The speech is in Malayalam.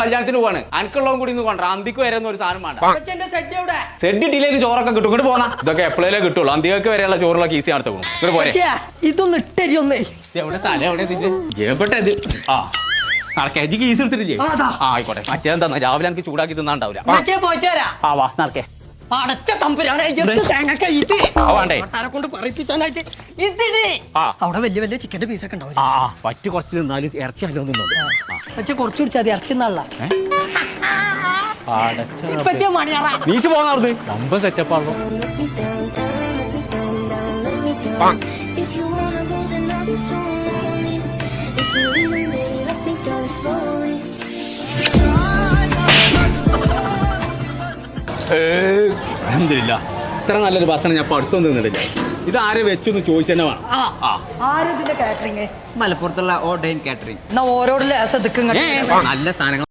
കല്യാണത്തിന് പോവാണ് അനക്കുള്ളതും കൂടി ഇന്ന് കൊണ്ട അന്തിക്ക് വരെ ഒരു സാധനം വേണ്ട സെഡ് ഇട്ടിലേക്ക് ചോറൊക്കെ കിട്ടും ഇങ്ങോട്ട് പോന്നാ ഇതൊക്കെ എപ്പോഴേ കിട്ടുള്ളൂ അന്തികൾക്ക് വരെയുള്ള ചോറുകളൊക്കെ ഈസി നടത്തു പോകും ഇങ്ങോട്ട് പോരെ ഇതൊന്ന് ഇട്ടരിയൊന്നേ എവിടെ തല എവിടെ ഇത് ആ നടക്കേ എജി ഈസി എടുത്തിട്ടില്ലേ ആയിക്കോട്ടെ മറ്റേന്താ രാവിലെ എനിക്ക് ചൂടാക്കി തിന്നാണ്ടാവില്ല ആ വാ നടക്കേ അടച്ച തമ്പുരാനെ വേണ്ടേ കൊണ്ട് പറയിപ്പിച്ചാനായിട്ട് അവിടെ വലിയ വലിയ ചിക്കന്റെ പീസൊക്കെ ഉണ്ടാവും പറ്റ് കുറച്ച് തിന്നാലും ഇറച്ചി അല്ലോ പക്ഷെ കുറച്ച് കുടിച്ചാൽ മതി ഇറച്ചി നല്ല നീച്ച് പോകാറുണ്ട് നമ്പ സെറ്റപ്പ് ആണോ അൽഹംദുലില്ലാ ഇത്ര നല്ലൊരു ഭക്ഷണം ഞാൻ അടുത്തൊന്നും നിന്നില്ല ഇത് ആരെ വെച്ചൊന്ന് ചോദിച്ചെന്നെ വേണം മലപ്പുറത്തുള്ള ഓർഡൈൻ കാറ്ററിംഗ് ഓരോട് നല്ല സാധനങ്ങൾ